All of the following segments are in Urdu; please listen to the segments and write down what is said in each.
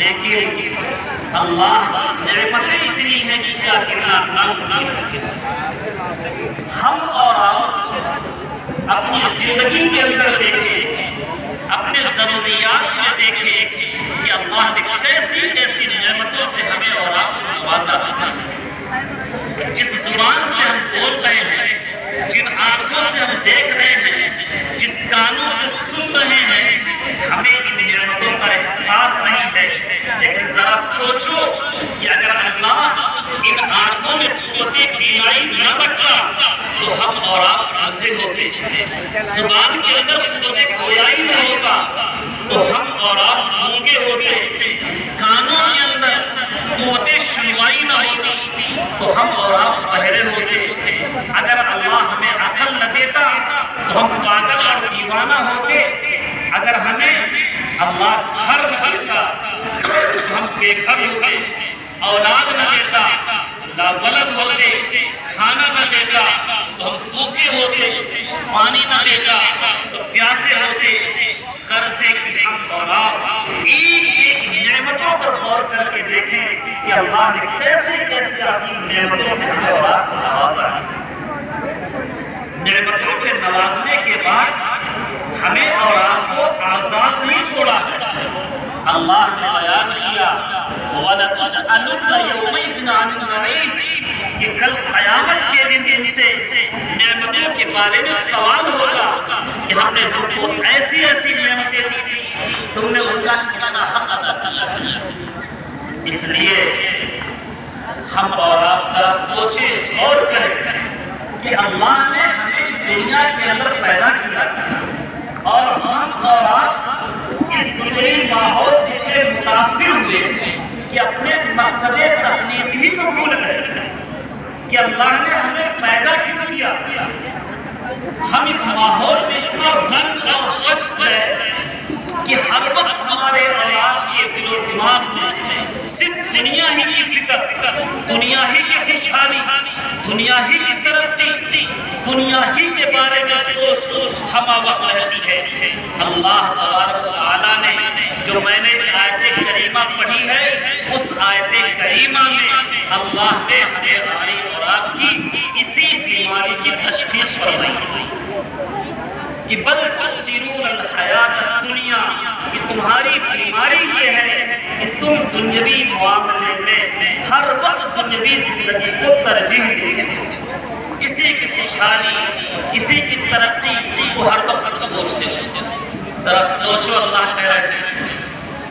لیکن اللہ کی نعمتیں اتنی ہیں جس کا کتنا نام ہم اور آپ اپنی زندگی کے اندر دیکھیں، اپنے ضروریات میں دیکھیں کہ اللہ نے کیسی کیسی نعمتوں سے ہمیں اور آپ کو نوازا ہے۔ جس زبان سے ہم بول رہے ہیں، جن آنکھوں سے ہم دیکھ رہے ہیں، جس کانوں سے سن رہے ہیں، ہمیں ان نعمتوں کا احساس نہیں ہے۔ لیکن ذرا سوچو کہ اگر اللہ ان آنکھوں میں قوت بینائی نہ رکھتا تو ہم اور آپ اندھے ہوتے، زبان کے اندر قوت گویائی نہ ہوتا تو ہم اور آپ گونگے ہوتے، کانوں کے اندر قوت سنوائی نہ ہوتی تو ہم اور آپ بہرے ہوتے۔ اگر اللہ ہمیں عقل نہ دیتا تو ہم پاگل اور دیوانہ ہوتے، اگر ہمیں اللہ گھر نہ دیتا تو ہم بے گھر ہوتے، اولاد نہ دیتا لا ولد ہوتے، کھانا نہ دیتا تو ہم بھوکے ہوتے، پانی نہ دیتا تو پیاسے ہوتے۔ غرض ہے کہ ہم اور آپ ایک ایک نعمتوں پر غور کر کے دیکھیں کہ اللہ نے کیسے کیسے عظیم نعمتوں سے ہمیں اور آپ کو نوازا ہے۔ نعمتوں سے نوازنے کے بعد ہمیں اور آپ کو آزاد نہیں چھوڑا ہے۔ اللہ نے بیان کیا وَلَتُسْأَلُنَّ يَوْمَئِذٍ عَنِ النَّعِيمِ کہ کل قیامت کے دن تم سے نعمتوں کے بارے میں سوال ہوگا کہ ہم نے تم کو ایسی ایسی نعمتیں دی تھی، تم نے اس کا کتنا حق ادا کیا۔ اس لیے ہم اور آپ ذرا سوچیں غور کریں کہ اللہ نے ہمیں اس دنیا کے اندر پیدا کیا اور ہم اور آپ اس دنیا ماحول سے اتنے متاثر ہوئے کہ اپنے مقصد تخلیقی کو بھول گئے کہ اللہ نے ہمیں پیدا کیوں کیا۔ ہم اس ماحول میں اتنا رنگ اور غشت ہے کہ ہر وقت ہمارے اولاد کے دل و دماغ میں صرف دنیا ہی کی فکر، دنیا ہی کی خوشحالی، دنیا ہی کی ترقی، دنیا ہی کے بارے میں سوچ ہمہ وقت رہتی ہے۔ اللہ تبارک و تعالیٰ نے جو میں نے آیت کریمہ پڑھی ہے، اس آیت کریمہ میں اللہ نے ہماری اور آپ کی اسی بیماری کی تشخیص فرمائی کہ بل تؤثرون الحیات الدنیا، کہ تمہاری بیماری یہ ہے کہ تم دنیاوی معاملے میں ہر وقت دنیاوی زندگی کو ترجیح دیتے ہو، کسی کی خوشحالی، کسی کی ترقی کو ہر وقت سوچتے ہو۔ ذرا سوچو، اللہ کہہ رہے ہیں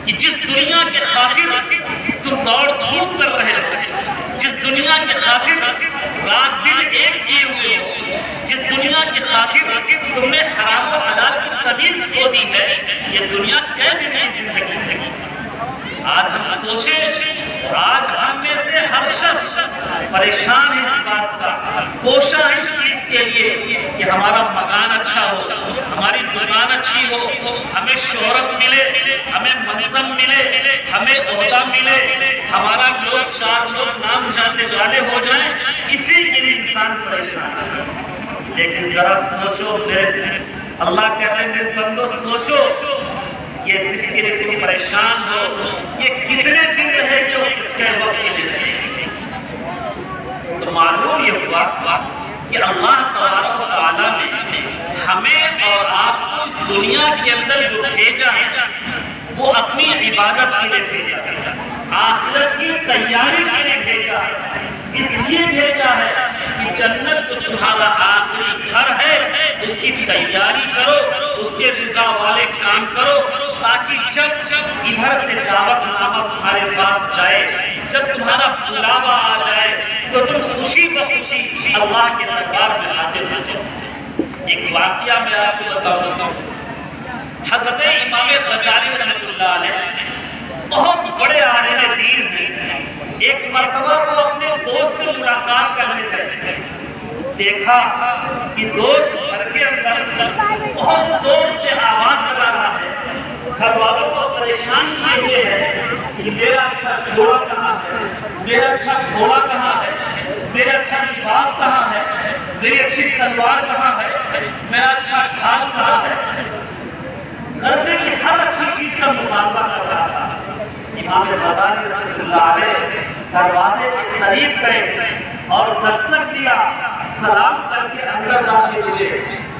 کہ جس دنیا کے خاطر تم دوڑ دھوپ کر رہے ہو، جس دنیا کے خاطر رات دن ایک کیے ہوئے ہو، جس دنیا کی خاطر تم نے حرام و حلال کی تمیز کھو دی ہے، یہ دنیا کیسے نئی زندگی ہے۔ آج ہم سوچیں، آج ہم میں سے ہر شخص پریشان ہے اس بات کا، کوشاں ہے اس چیز کے لیے کہ ہمارا مکان اچھا ہو، ہماری دکان اچھی ہو، ہمیں شہرت ملے، ہمیں منصب ملے، ہمیں عہدہ ملے، ہمارا لوگ چار لوگ نام جاننے والے ہو جائیں، اسی کے لیے انسان پریشان ہے۔ لیکن ذرا سوچو، اللہ کہتے ہیں میرے بندو سوچو، یہ جس کے لیے تم پریشان ہو، یہ کتنے دن رہے گی اور کتنے وقت کے دن رہے گی۔ تو معلوم یہ ہوا کہ اللہ تبارک و تعالیٰ نے ہمیں اور آپ کو اس دنیا کے اندر جو بھیجا ہے وہ اپنی عبادت کے لیے بھیجا ہے، آخرت کی تیاری کے لیے بھیجا ہے۔ اس لیے بھیجا ہے کہ جنت جو تمہارا آخری گھر ہے اس کی تیاری کرو، اس کے رضا والے کام کرو، تاکہ جب ادھر سے دعوت نامہ تمہارے پاس جائے، جب تمہارا بلاوا آ جائے تو تم خوشی بخوشی اللہ کے دربار میں حاضر ہو جاؤ۔ ایک واقعہ میں آپ کو بتاؤں، حضرت امام غزالی رحمۃ اللہ علیہ بہت بڑے عالم دین ہیں۔ ایک مرتبہ وہ اپنے دوست سے ملاقات کرنے گئے، دیکھا کہ دوست گھر کے اندر بہت زور سے آواز لگا رہا ہے، گھر والوں کو پریشان کیے ہوئے ہے کہ میرا اچھا جوڑا کہاں ہے، میرا اچھا گھوڑا کہاں ہے، میرا اچھا لباس کہاں ہے، میری اچھی تلوار کہاں ہے، میرا اچھا کھال کہاں ہے۔ غرض ہے کہ ہر اچھی چیز کا مطالبہ کر رہا تھا۔ امام غزالی رحمۃ اللہ علیہ دروازے کے قریب گئے اور دستک دیا، سلام کر کے اندر داخل ہوئے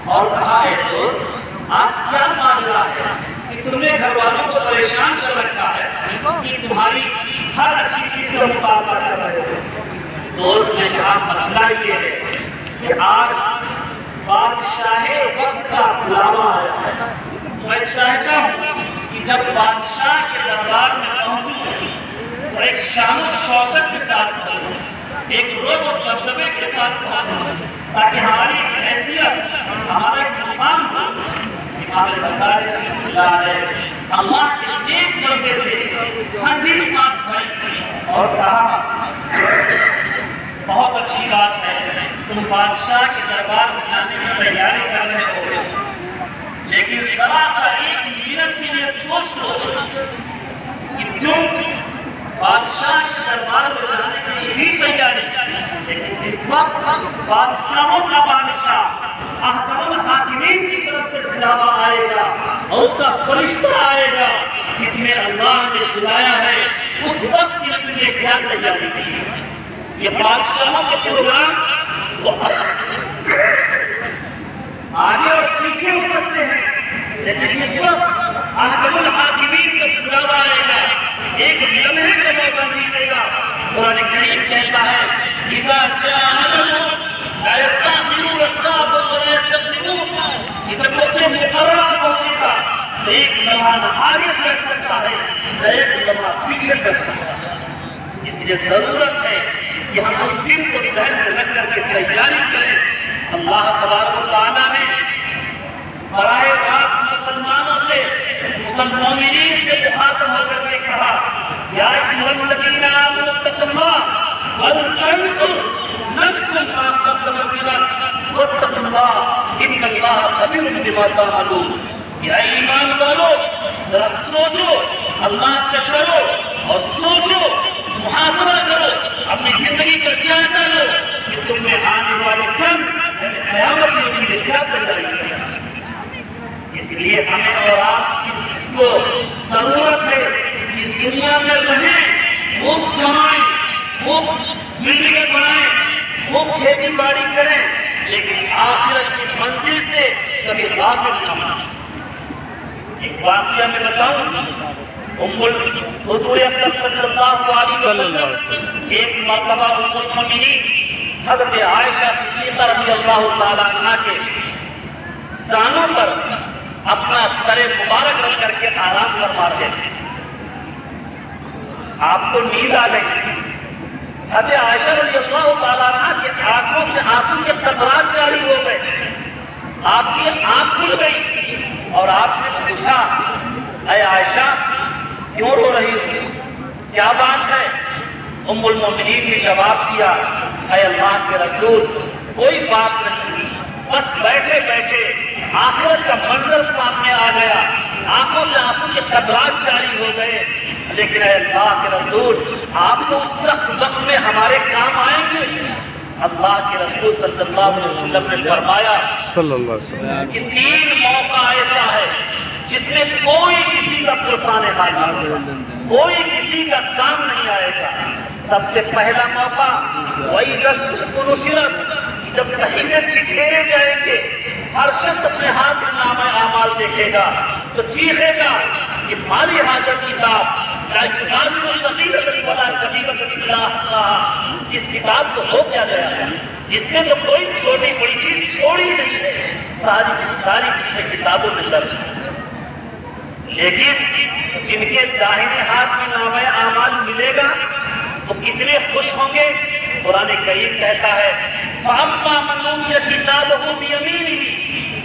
اور کہا اے دوست آج کیا ماجرا ہے کہ تم نے گھر والوں کو پریشان کر رکھا ہے کہ تمہاری ہر اچھی چیز کا مطالبہ کر رہے ہو؟ دوست نے کہا مسئلہ یہ ہے کہ آج بادشاہ وقت کا بلاوا آیا ہے، میں چاہتا ہوں کہ جب بادشاہ کے دربار میں پہنچوں تو ایک شان و شوکت کے ساتھ پہنچوں، ایک روب و دبدبے کے ساتھ پہنچوں، تاکہ ہماری ایک حیثیت، ہمارا ایک مقام ہو۔ امام غزالی رحمۃ اللہ علیہ اللہ کے نیک بندے تھے، ٹھنڈی سانس بھری اور کہا بہت اچھی بات ہے تم بادشاہ کے دربار میں جانے کی تیاری کر رہے ہو، لیکن ذرا سا ایک منٹ کے لیے سوچ لو کہ تم بادشاہ کے دربار میں جانے کی بھی تیاری، لیکن جس وقت بادشاہوں کا بادشاہ احکم الحاکمین کی طرف سے بلاوا آئے گا اور اس کا فرشتہ آئے گا کہ تمہیں اللہ نے بلایا ہے، اس وقت کی تم نے کیا تیاری کی؟ یہ بادشاہوں کے پروگرام تو آگے اور پیچھے ہو سکتے ہیں، لیکن اس وقت احکم الحاکمین کا بلاوا آئے گا، ایک لمحے کا موقع نہیں دے گا۔ قرآن کریم کہتا ہے اِذَا جَاءَ أَجَلُهُمْ لَا يَسْتَأْخِرُونَ سَاعَةً وَلَا يَسْتَقْدِمُونَ، کہ جب وقت مقررہ پہنچے گا تو ایک لمحہ نہ آگے سے رکھ سکتا ہے نہ ایک لمحہ پیچھے سے رکھ سکتا ہے۔ اس لیے ضرورت ہے کہ ہم اس دن کو ذہن میں رکھ کر کے تیاری کریں۔ اللہ تبارک و تعالیٰ نے براہ راست مسلمانوں سے، مومنین سے مخاطب ہو کر کے کہا یا ایھا الذین آمنوا اتقوا اللہ ولتنظر نفس ما قدمت لغد واتقوا اللہ ان اللہ خبیر بما تعملون۔ کہ اے ایمان والو ذرا سوچو، اللہ سے ڈرو اور سوچو، محاسبہ کرو، اپنی زندگی کا جائزہ لو کہ تم نے آنے والے کل یعنی قیامت میں تم نے کیا تیاری کی۔ اس لیے ہمیں اور آپ کو ضرورت ہے اس دنیا میں رہیں، خوب کمائیں، خوب بلڈنگیں بنائیں، خوب کھیتی باڑی کریں، لیکن آخرت کی منزل سے کبھی غافل نہ ہوں۔ ایک واقعہ میں بتاؤں، حضور اقدس صلی اللہ علیہ وسلم ایک مرتبہ ام المؤمنین حضرت عائشہ صدیقہ رضی اللہ تعالیٰ عنہ کے زانوں پر اپنا سر مبارک رکھ کر کے آرام فرما رہے تھے۔ آپ کو نیند آ گئی، حضرت عائشہ رضی اللہ تعالیٰ عنہ کے آنکھوں سے آنسو کے قطرات جاری ہو گئے، آپ کی آنکھ کھل گئی اور آپ نے پوچھا اے عائشہ کیوں رو رہی ہو، کیا بات ہے؟ ام المؤمنین نے جواب دیا اے اللہ کے رسول کوئی بات نہیں، بس بیٹھے بیٹھے آخرت کا منظر سامنے آ گیا، آنکھوں سے آنسو کے قطرات جاری ہو گئے، لیکن اے اللہ کے رسول آپ کو اس سخت وقت میں ہمارے کام آئیں گے؟ اللہ کے رسول صلی اللہ علیہ وسلم نے فرمایا کہ 3 موقع ایسا ہے جس میں کوئی کسی کا پرسان حال نہیں ہوگا، کوئی کسی کا کام نہیں آئے گا۔ سب سے پہلا موقع وَإِذَا الصُّحُفُ نُشِرَتْ، جب صحیفے بکھیرے جائیں گے، ہر شخص اپنے ہاتھ میں نامہ اعمال دیکھے گا تو چیخے گا کہ مالی حاضر کتاب لا یغادر صغیرۃ ولا کبیرۃ الا احصاھا، اس کتاب کو ہو کیا گیا ہے، اس نے تو کوئی چھوٹی بڑی چیز چھوڑی نہیں ہے، ساری کی ساری چیزیں کتابوں میں درج ہیں۔ لیکن جن کے داہنے ہاتھ میں نامہ اعمال ملے گا وہ کتنے خوش ہوں گے۔ قرآن کریم کہتا ہے فَأَمَّا مَنْ أُوتِیَ کِتَابَهُ بِیَمِینِهِ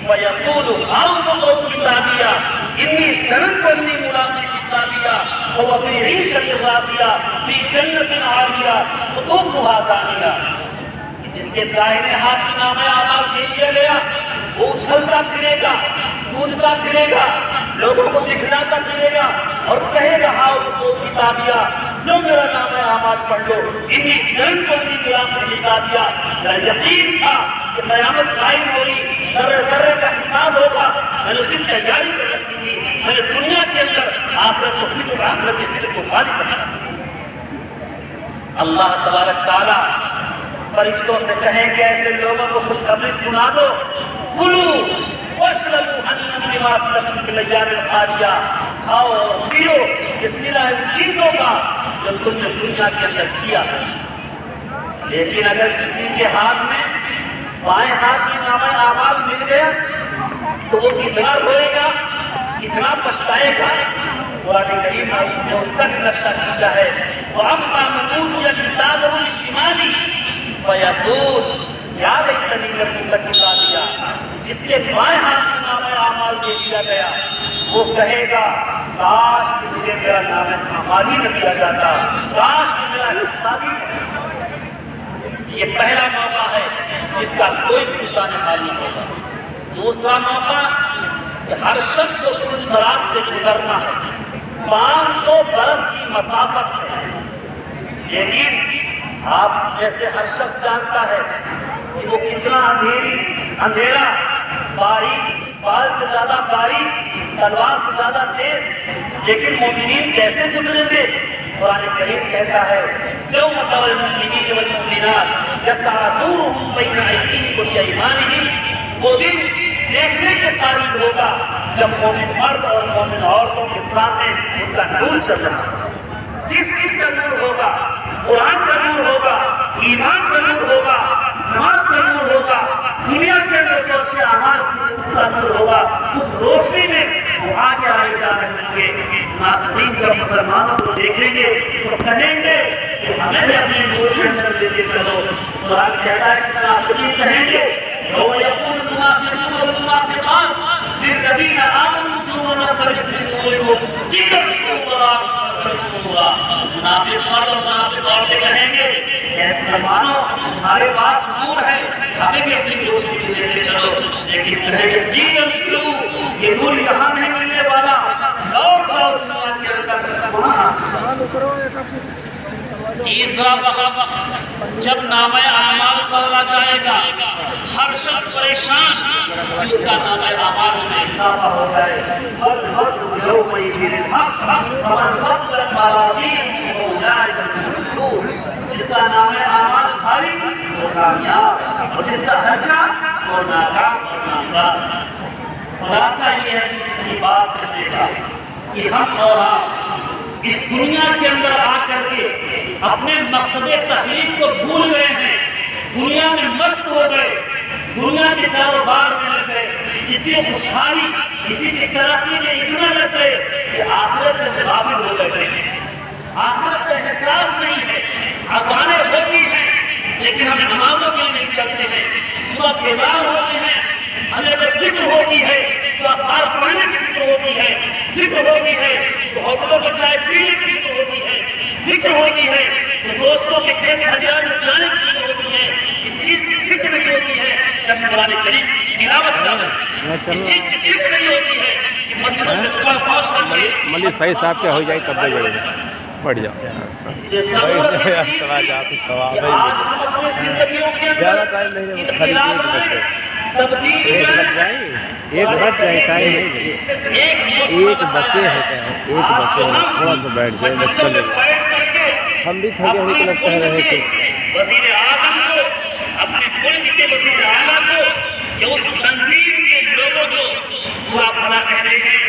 فَیَقُولُ هَاؤْمُ اقْرَءُوا کِتَابِیَهْ إِنِّی ظَنَنْتُ أَنِّی مُلَاقٍ حِسَابِیَهْ وَهُوَ فِی عِیشَةٍ رَاضِیَةٍ فِی جَنَّةٍ عَالِیَةٍ قُطُوفُهَا دَانِیَةٌ۔ جس کے دائیں ہاتھ میں نامہ اعمال دے دیا گیا وہ اچھلتا پھرے گا، کودتا پھرے گا، لوگوں کو دکھلاتا پھرے گا اور کہے گا ہاؤ کتابیہ، لو میرا نام اعمال پڑھ لو، انی ظننت انی ملاق حسابیہ، میرا یقین تھا کہ قیامت قائم ہوگی، ذرے ذرے کا حساب ہوگا، میں نے اس کی تیاری کر رکھی تھی، میں نے دنیا کے اندر آخرت کی فکر کو غالب کرنا تھا۔ اللہ تبارک تعالیٰ فرشتوں سے کہیں کہ ایسے لوگوں کو خوشخبری سنا دو، کلو واشربوا ہنیئا بما اسلفتم فی الایام الخالیہ، کھاؤ اور پیو یہ صلہ ان چیزوں کا جو تم نے دنیا کے اندر کیا ہے۔ لیکن اگر کسی کے ہاتھ میں بائیں ہاتھ میں نامہ اعمال مل گیا تو وہ کتنا روئے گا، کتنا پچھتائے گا۔ قرآن کریم نے اس کا نقشہ کھینچا ہے، وَأَمَّا مَنْ أُوتِيَ كِتَابَهُ بِشِمَالِهِ فَيَقُولُ يَا لَيْتَنِي لَمْ أُوتَ كِتَابِيَهْ، جس کے بائیں ہاتھ میں نامہ اعمال دے دیا گیا وہ کہے گا کاش کہ مجھے میرا نامہ اعمال ہی نہ دیا جاتا، کاش کہ میرا حساب ہی نہ ہوتا۔ یہ پہلا موقع ہے جس کا کوئی پوچھانے خالی نہیں ہوگا۔ دوسرا موقع کہ ہر شخص کو پل صراط سے گزرنا ہے، 500 برس کی مسافت ہے، لیکن آپ جیسے ہر شخص جانتا ہے کہ وہ کتنا اندھیرا، باریک، بال سے زیادہ باریک، تلوار سے زیادہ تیز، لیکن مومنین کیسے گزریں گے؟ قرآن کریم کہتا ہے یوم تری المؤمنین والمؤمنات یسعی نورہم بین ایدیہم وبایمانہم، وہ دن دیکھنے کے قابل ہوگا جب مومن مرد اور مومن عورتوں کے سامنے ان کا نور چل رہا ہے۔ کس چیز کا نور ہوگا؟ قرآن کا نور ہوگا، ایمان کا نور ہوگا، نماز کا نور ہوگا، دنیا کے اندر جو اچھے اعمال کیے اس کا نور ہوگا۔ اس روشنی میں وہ آگے آگے جا رہے ہوں گے۔ منافقین جب مسلمانوں کو دیکھیں گے تو کہیں گے کہ ہمیں بھی اپنے نور کے اندر لے کے چلو۔ قرآن کہتا ہے کہ منافقین کہیں گے يوم يقول المنافقون والمنافقات للذين آمنوا انصرونا نقتبس من نوركم قيل ادخلوا وراءكم يرحمكم الله۔ منافق مرد اور منافق عورتیں کہیں گے کہ مسلمانوں ہمارے پاس نور ہے، ہمیں بھی اپنی روشنی کو لے کے چلو، لیکن کہیں گے قیل ادخلوا، یہ نور یہاں نہیں ملنے والا، لوٹ جاؤ دنیا کے اندر وہاں حاصل کرو۔ تیسرا وقت جب نامہ اعمال تولا جائے گا، ہر شخص پریشان کہ اس کا نامہ اعمال میں اضافہ ہو جائے۔ وَالْوَزْنُ يَوْمَئِذٍ الْحَقُّ فَمَنْ ثَقُلَتْ مَوَازِينُهُ فَأُولَٰئِكَ هُمُ الْمُفْلِحُونَ، جس کا نامہ اعمال بھاری وہ کامیاب اور جس کا ہلکا وہ ناکام اور نامراد۔ خلاصہ یہ ہے بات کرنے کا کہ ہم اور آپ اس دنیا کے اندر آ کر کے اپنے مقصد تخلیق کو بھول گئے ہیں، دنیا میں مست ہو گئے، دنیا کے کاروبار میں لگ گئے، اس کی خوشحالی، اسی کی ترقی میں اتنا لگ گئے کہ آخرت سے غافل ہو گئے ہیں۔ آخرت کا احساس نہیں ہے، اذانیں ہوتی ہیں لیکن ہم نمازوں کے لیے نہیں چلتے ہیں، صبح بیدار ہوتے ہیں، ہمیں اگر فکر ہوتی ہے تو اخبار پڑھنے کی فکر ہوتی ہے، فکر ہوتی ہے تو ہوٹلوں پر چائے پینے کی فکر ہوتی ہے، فکر ہوتی ہے تو دوستوں کے کھیت کھلیان میں جانے کی فکر ہوتی ہے۔ اس چیز کی فکر نہیں ہوتی ہے کہ ہم قرآن کریم کی تلاوت کر رہے ہیں، اس چیز کی فکر نہیں ہوتی ہے کہ مسجدوں میں دعا پہنچ کر کے ملک صحیح صاحب کیا ہو جائے تب دے جائے گا، بڑھ جاؤ زیادہ ٹائم نہیں ہے، ایک بچ جائے ٹائم نہیں، ایک بچے ہے، ایک بچے ہے، تھوڑا سا بیٹھ جائے بچہ لے، ہم بھی تھکے ہوئے تو لگتا ہے رہے تھے۔ وزیر اعظم کو، اپنے ملک کے وزیر اعلیٰ کو یا اس تنظیم کے لوگوں کو برا بھلا کہتے ہیں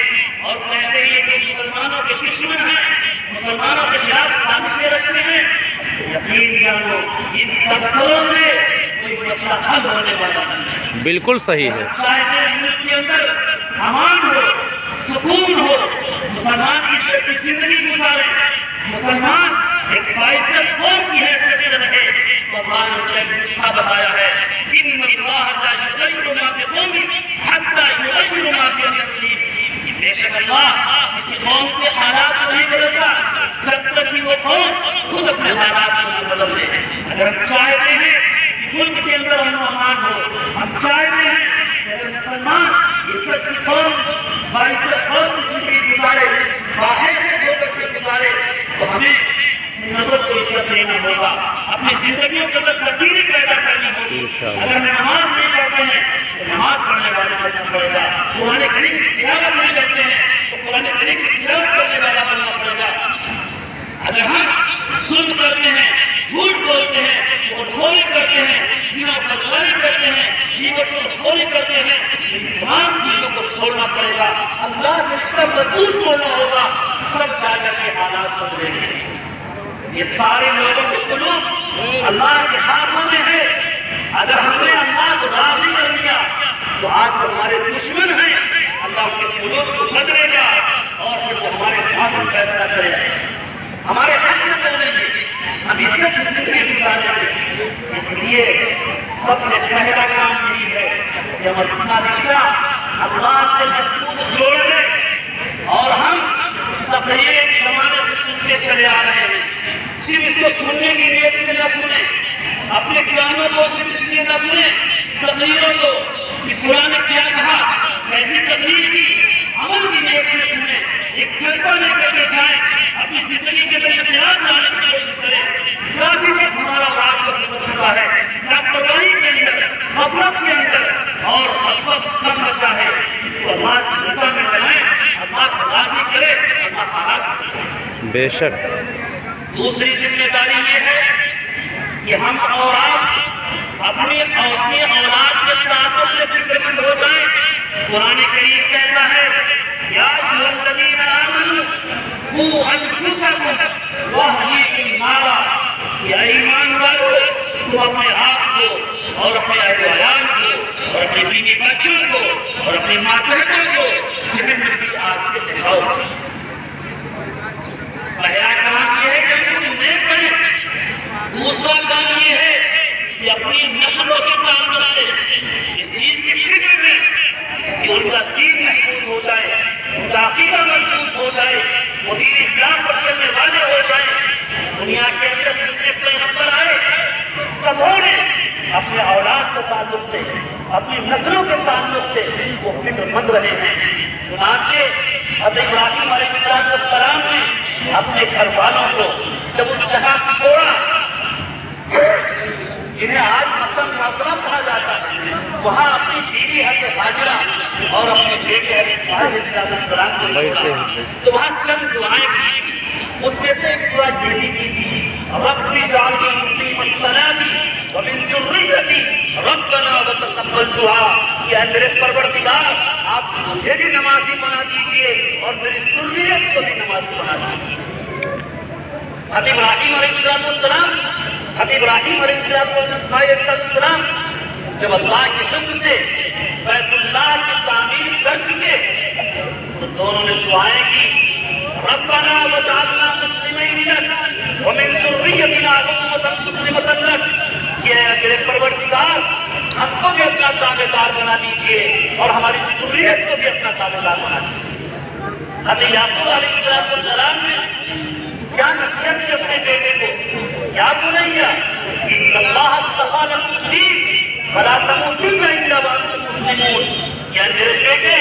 اور کہتے ہیں کہ مسلمانوں کے دشمن ہیں، مسلمانوں کے خلاف سازشیں رچتے ہیں۔ یقین جانو ان تبصروں سے کوئی مسئلہ حل ہونے والا نہیں۔ بالکل صحیح ہے۔ چاہتے ہیں ملک کے اندر امان ہو، سکون ہو، مسلمان عزت کی زندگی گزارے، مسلمان ایک باعزت قوم کی حیثیت سے رہے، تو اللہ نے اس کا ایک نسخہ بتایا ہے، ان اللہ لا یغیر ما بقوم حتی یغیر ما بانفسہم، بے شک اللہ کسی قوم کے حالات کو نہیں بدلتا جب تک کہ وہ قوم خود اپنے حالات کو نہ بدل لے۔ اگر ہم چاہتے ہیں کہ ملک کے اندر امن و امان ہو، ہم چاہتے ہیں کہ اگر مسلمان عزت کی قوم، باعزت قوم کی زندگی گزارے، باحیثیت ہو کر کے گزارے، تو ہمیں سنتوں کو عزت دینا ہوگا، اپنی زندگیوں کے اندر تبدیلی پیدا کرنی ہوگی۔ اگر ہم نماز نہیں پڑھتے ہیں تو نماز پڑھنے والے بننا پڑے گا، قرآن کریم کی تلاوت نہیں کرتے ہیں تو قرآن کریم کی تلاوت کرنے والا بننا پڑے گا۔ اگر ہم ظلم کرتے ہیں، تھوڑے کرتے ہیں، لیکن تمام چیزوں کو چھوڑنا پڑے گا، اللہ سے رشتہ مضبوط چھوڑنا ہوگا، تب جا کر کے حالات بدلیں گے۔ یہ سارے لوگوں کے قلوب اللہ کے ہاتھوں میں ہے۔ اگر ہم نے اللہ کو راضی کر لیا تو آج جو ہمارے دشمن ہیں اللہ کے قلوب کو بدلے گا اور پھر وہ ہمارے خلاف فیصلہ کرے گا، ہمارے حق میں بولیں گے، ہم عزت کی زندگی گزاریں گے۔ اس لیے سب سے پہلا کام یہی ہے کہ ہم اپنا رشتہ اللہ سے مضبوط جوڑ لیں، اور ہم تقریر زمانے سے سنتے چلے آ رہے ہیں، صرف اس کو سننے کی نیت سے نہ سنیں، اپنے کانوں کو صرف اس لیے نہ سنیں تقریروں کو کہ فلاں نے کیا کہا، کیسی تقریر کی، عمل کی نیت سے سنیں، ایک جذبہ لے کر کے جائیں، اپنی زندگی کے اندر اختیار لانے کی کوشش کریں۔ کافی وقت ہمارا اور آپ کا گزر چکا ہے لاپرواہی کے اندر، غفلت کے اندر، اور وقت کم بچا ہے، اس کو اللہ کی رضا میں لگائیں، اللہ کو راضی کرے، اللہ حالات بے شک۔ دوسری ذمہ داری یہ ہے کہ ہم اور آپ اپنی اولاد کے تعلق سے فکر مند ہو جائیں۔ قرآن کریم کہتا ہے یا ایھا الذین آمنوا قوا انفسکم واہلیکم نارا، یا ایمان والو تم اپنے آپ کو اور اپنے اہل و عیال کو اور اپنے بیوی بچوں کو اور اپنے ماتحتوں کو جہنم کی آگ سے بچاؤ۔ پہلا کام یہ ہے کہ اس کو نیک بنیں، دوسرا کام یہ ہے کہ اپنی نسلوں کے تعلق سے اس چیز کی فکر میں کہ ان کا دین محفوظ ہو جائے، ان کا عقیدہ مضبوط ہو جائے، وہ دین اسلام پر چلنے والے ہو جائیں۔ دنیا کے اندر جتنے پیغمبر آئے سبوں نے اپنے اولاد کے تعلق سے، اپنی نسلوں کے تعلق سے وہ فکر مند رہے ہیں۔ چنانچہ حضرت ابراہیم علیہ السلام نے اپنے گھر والوں کو جب اس جگہ چھوڑا جنہیں آج مکہ معظمہ کہا جاتا ہے، وہاں اپنی بیوی حضرت ہاجرہ اور اپنے بیٹے علیہ السلام کو چھوڑا تو وہاں چند دعائیں کی، اس میں سے ایک دعا یہ بھی کی تھی رب اجعلنی مقیم الصلاۃ ومن ذریتی ربنا وتقبل دعا، کہ اے میرے پروردگار آپ مجھے بھی نمازی بنا دیجئے اور میری ذریت کو بھی نمازی بنا دیجئے۔ حضرت ابراہیم علیہ السلام جب اللہ کے حکم سے بیت اللہ کی تعمیر کر چکے تو دونوں نے دعائیں کی ربنا وجعلنا مسلمین لک ومن ذریتنا امة مسلمة لک، کہ اے میرے پروردگار ہم کو بھی اپنا تابعدار بنا دیجئے اور ہماری ذریت کو بھی اپنا تابعدار بنا دیجئے۔ حضرت یعقوب علیہ السلام نے کیا نصیحت کی اپنے بیٹے کو، یا بنیا ان اللہ اصطفیٰ لکم الدین فلا تموتن الا وانتم مسلمون، کہ میرے بیٹے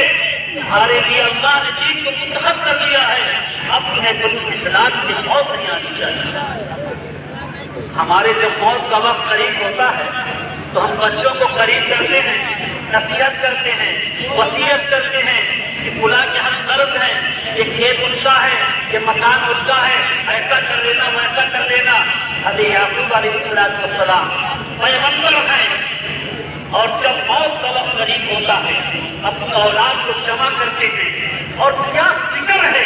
تمہارے لیے اللہ نے دین کو منتخب کر دیا ہے، اب تمہیں کچھ اسلام کی موت نہیں آنی چاہیے۔ ہمارے جب موت کا وقت قریب ہوتا ہے تو ہم بچوں کو قریب کرتے ہیں، نصیحت کرتے ہیں، وصیت کرتے ہیں کہ فلاں کے ہم قرض ہیں، یہ کھیت ان کا ہے، یہ مکان ان کا ہے، ایسا کر لینا ویسا کر لینا۔ حضرت یعقوب علیہ السلام پیغمبر ہیں اور جب موت کا وقت قریب ہوتا ہے اپنی اولاد کو جمع کرتے ہیں، اور کیا فکر ہے،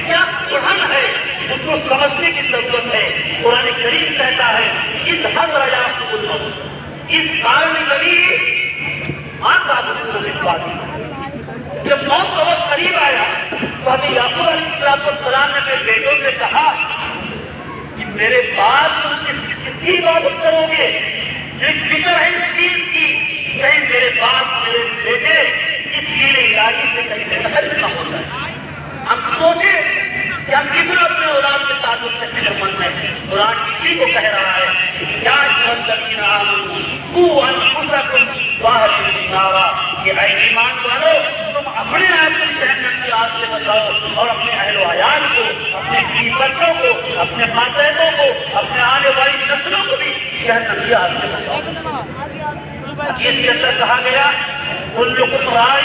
کیا قرآن ہے، اس کو سمجھنے کی ضرورت ہے۔ قرآن کریم کہتا ہے اذ حضر یعقوب الموت اذ قال لبنیہ ما تعبدون من بعدی، جب موت کا وقت قریب آیا تو حضرت یعقوب علیہ السلام نے اپنے بیٹوں سے کہا کہ میرے بعد تم کس کی عبادت کرو گے؟ ایک فکر ہے اس چیز کی، کہیں میرے بعد میرے بیٹے اس دین الہی سے کہیں منحرف نہ ہو جائے۔ ہم سوچیں کہ ہم کتنا اپنے اولاد کے تعلق سے فکر مند ہیں۔ قرآن اسی کو کہہ رہا ہے یا ایھا الذین آمنوا قوا انفسکم واہلیکم نارا، کہ اے ایمان والو تم اپنے آپ کو جہنم کی آگ سے بچاؤ اور اپنے اہل و عیال کو، اپنے بیوی بچوں کو، اپنے ماتحتوں کو، اپنے آنے والی نسلوں کو بھی جہنم کی آگ سے بچاؤ۔ اس کے اندر کہا گیا کلکم راع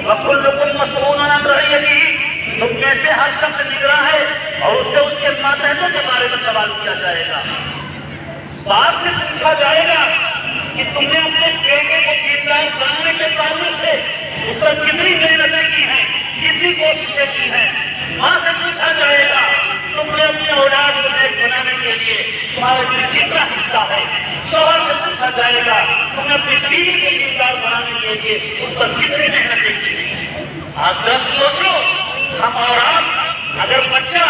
وکلکم مسئول عن رعیتہ، تم میں سے ہر شخص نگراں ہے اور اس سے اس کے ماتحتوں کے بارے میں سوال کیا جائے گا۔ باپ سے پوچھا جائے گا کہ تم نے اپنے بیٹے کو دیندار بنانے کے تعلق سے اس پر کتنی محنتیں کی ہیں، کتنی کوششیں کی ہیں۔ ماں سے پوچھا جائے گا تم نے اپنے اولاد کو نیک بنانے کے لیے تمہارے اس میں کتنا حصہ ہے۔ شوہر سے پوچھا جائے گا تم نے اپنی بیوی کو دیندار بنانے کے لیے اس پر کتنی محنتیں کی ہیں۔ آج ذرا سوچو، ہم اور آپ، اگر بچہ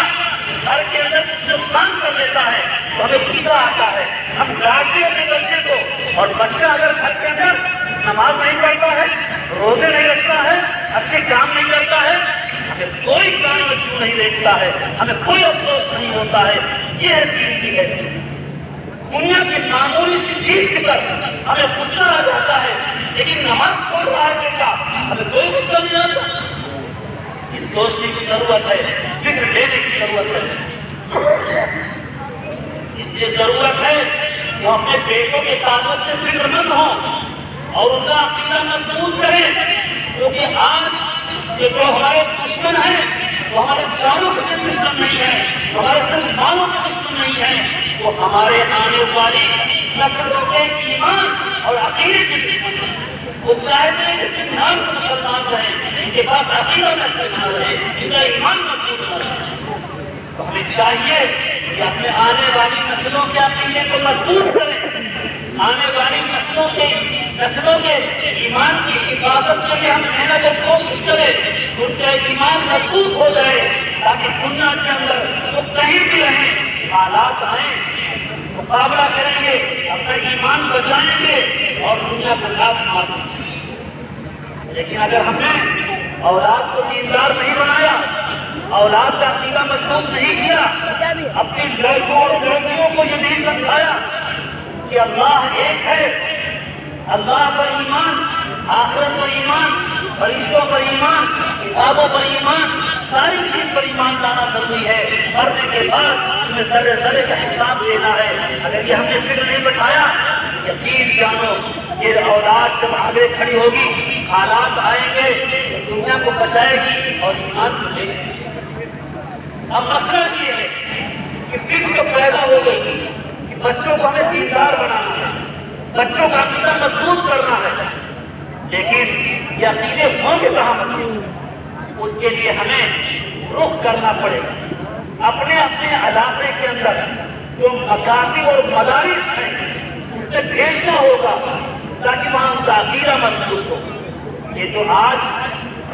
گھر کے اندر کچھ نقصان کر دیتا ہے تو ہمیں غصہ آتا ہے، ہم ڈانٹتے ہیں اپنے بچے کو، اور بچہ اگر گھر کے اندر نماز نہیں پڑھتا ہے، روزے نہیں رکھتا ہے، اچھے کام نہیں کرتا ہے، ہمیں کوئی کام اچھو نہیں دیکھتا ہے، ہمیں کوئی افسوس نہیں ہوتا ہے۔ یہ ہے دین کی حیثیت۔ دنیا کی معمولی سی چیز کی پر ہمیں غصہ آ جاتا ہے، لیکن نماز چھوڑ رہا ہے بیٹا، ہمیں کوئی غصہ نہیں آتا۔ یہ سوچنے کی ضرورت ہے، فکر لینے کی ضرورت ہے۔ اس لیے ضرورت ہے کہ ہم اپنے بیٹوں کے تعلق سے فکر مند ہوں اور ان کا عقیدہ مضبوط کریں، جو کہ آج یہ جو ہمارے دشمن ہیں وہ ہمارے جانوں کے صرف دشمن نہیں ہیں، ہمارے صرف مالوں کے دشمن نہیں ہیں، وہ ہمارے آنے والی نسلوں کے ایمان اور عقیدے کے دشمن ہیں۔ وہ چاہتے ہیں کہ صرف نام کو مسلمان رہیں، ان کے پاس عقیدہ محفوظ نہ رہے، ان کا ایمان مضبوط نہ رہے۔ تو ہمیں چاہیے کہ اپنے آنے والی نسلوں کے عقیدے کو مضبوط کریں، آنے والی نسلوں کے ایمان کی حفاظت کے لیے ہم محنت اور کوشش کریں، ان کا ایمان مضبوط ہو جائے، تاکہ دنیا کے اندر وہ کہیں بھی رہیں، حالات آئیں، مقابلہ کریں گے، اپنا ایمان بچائیں گے اور دنیا کو لات ماریں گے۔ لیکن اگر ہم نے اولاد کو دیندار نہیں بنایا، اولاد کا عقیدہ مضبوط نہیں کیا، اپنی لڑکوں اور لڑکیوں کو یہ نہیں سمجھایا کہ اللہ ایک ہے، اللہ پر ایمان، آخرت پر ایمان، فرشتوں پر ایمان، کتابوں پر ایمان، ساری چیز پر ایمان لانا ضروری ہے، مرنے کے بعد ہمیں ذرے ذرے کا حساب دینا ہے۔ اگر یہ ہم نے فکر نہیں بٹھایا، یقین جانو یہ اولاد جب آگے کھڑی ہوگی، حالات آئیں گے، دنیا کو بچائے گی اور ایمان کو لے جائے گی۔ اب مسئلہ یہ ہے کہ فکر پیدا ہو گئی کہ بچوں کو ہمیں دیندار بنانا ہے، بچوں کا عقیدہ مضبوط کرنا ہے، لیکن یہ عقیدے ہوں گے کہاں مضبوط؟ اس کے لیے ہمیں رخ کرنا پڑے گا، اپنے اپنے علاقے کے اندر جو مکاتب اور مدارس ہیں اس میں بھیجنا ہوگا تاکہ وہاں ان کا عقیدہ مضبوط ہو۔ یہ جو آج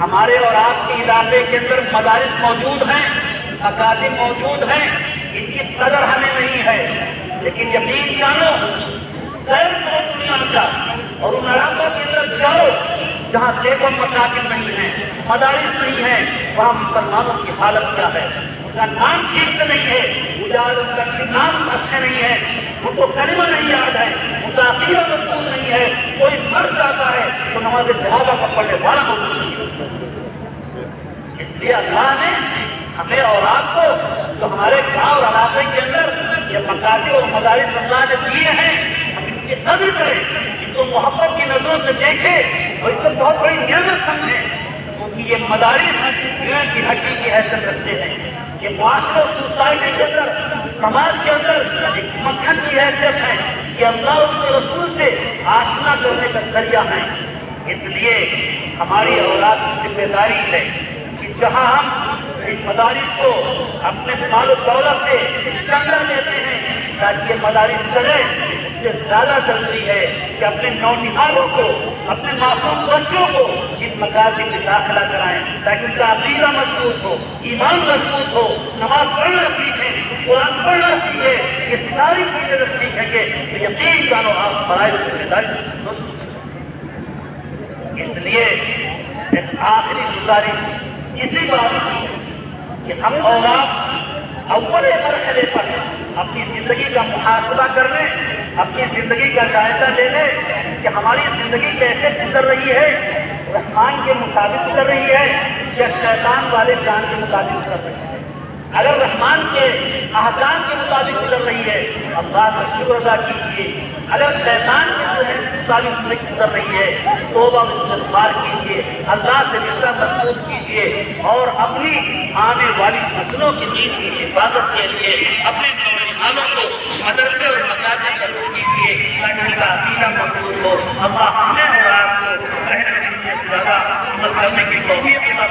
ہمارے اور آپ کے علاقے کے اندر مدارس موجود ہیں، مکاتب موجود ہیں، ان کی قدر ہمیں نہیں ہے، لیکن یقین جانو سیر کرو دنیا کا اور ان علاقوں کے اندر جاؤ جہاں دیکھو مکاتب نہیں ہیں، مدارس نہیں ہیں، وہاں مسلمانوں کی حالت کیا ہے؟ ان کا نام ٹھیک سے نہیں ہے، ان کا نام اچھے نہیں ہے، ان کو کلمہ نہیں یاد ہے، ان کا عقیدہ مضبوط نہیں ہے، کوئی مر جاتا ہے تو نماز جنازہ پڑھنے والا موجود نہیں ہے۔ اس لیے اللہ نے ہمیں اور آپ کو جو ہمارے گاؤں اور علاقے کے اندر یہ مکاتب اور مدارس اللہ نے دیے ہیں، ہم ان کی قدر کریں، ان کو محبت کی نظروں سے دیکھیں اور اس کو بہت بڑی نعمت سمجھیں، کیونکہ یہ مدارس دنیا کی ہڈی کی حیثیت رکھتے ہیں، یہ معاشرے اور سوسائٹی کے اندر، سماج کے اندر ایک مکھن کی حیثیت ہے، یہ اللہ اور اس کے رسول سے آشنا کرنے کا ذریعہ ہے۔ اس لیے ہماری اولاد کی ذمہ داری ہے کہ جہاں ہم ان مدارس کو اپنے مال و دولت سے چندہ دیتے ہیں تاکہ یہ مدارس چلے، اس سے زیادہ ضروری ہے کہ اپنے نونہالوں کو، اپنے معصوم بچوں کو ان مکاتب میں داخلہ کرائیں تاکہ ان کا عقیدہ مضبوط ہو، ایمان مضبوط ہو، نماز پڑھنا سیکھیں، قرآن پڑھنا سیکھیں، یہ ساری چیزیں جب سیکھیں گے تو یقین جانو آپ پڑھائی ذمہ داری سے۔ اس لیے ایک آخری گزارش اسی بات کی کہ ہم اور آپ اول مرحلے پر اپنی زندگی کا محاسبہ کر لیں، اپنی زندگی کا جائزہ لے لیں کہ ہماری زندگی کیسے گزر رہی ہے، رحمان کے مطابق گزر رہی ہے یا شیطان والے جان کے مطابق گزر رہی ہے۔ اگر رحمان کے احکام کے مطابق گزر رہی ہے اللہ کا شکر ادا کیجیے، اگر شیطان کے مطابق زندگی گزر رہی ہے توبہ و استغفار کیجیے، اللہ سے رشتہ مضبوط کیجیے اور اپنی آنے والی نسلوں کی دین کی حفاظت کے لیے اپنے نونہالوں کو مدرسے اور مکاتب کا رخ کیجیے تاکہ ان کا عقیدہ مضبوط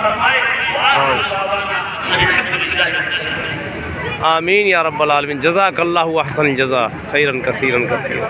فرمائے. وآخر دعوانا الحمدللہ. آمین یا رب العالمین. جزاک اللہ احسن الجزا خیرا کثیرا کثیرا.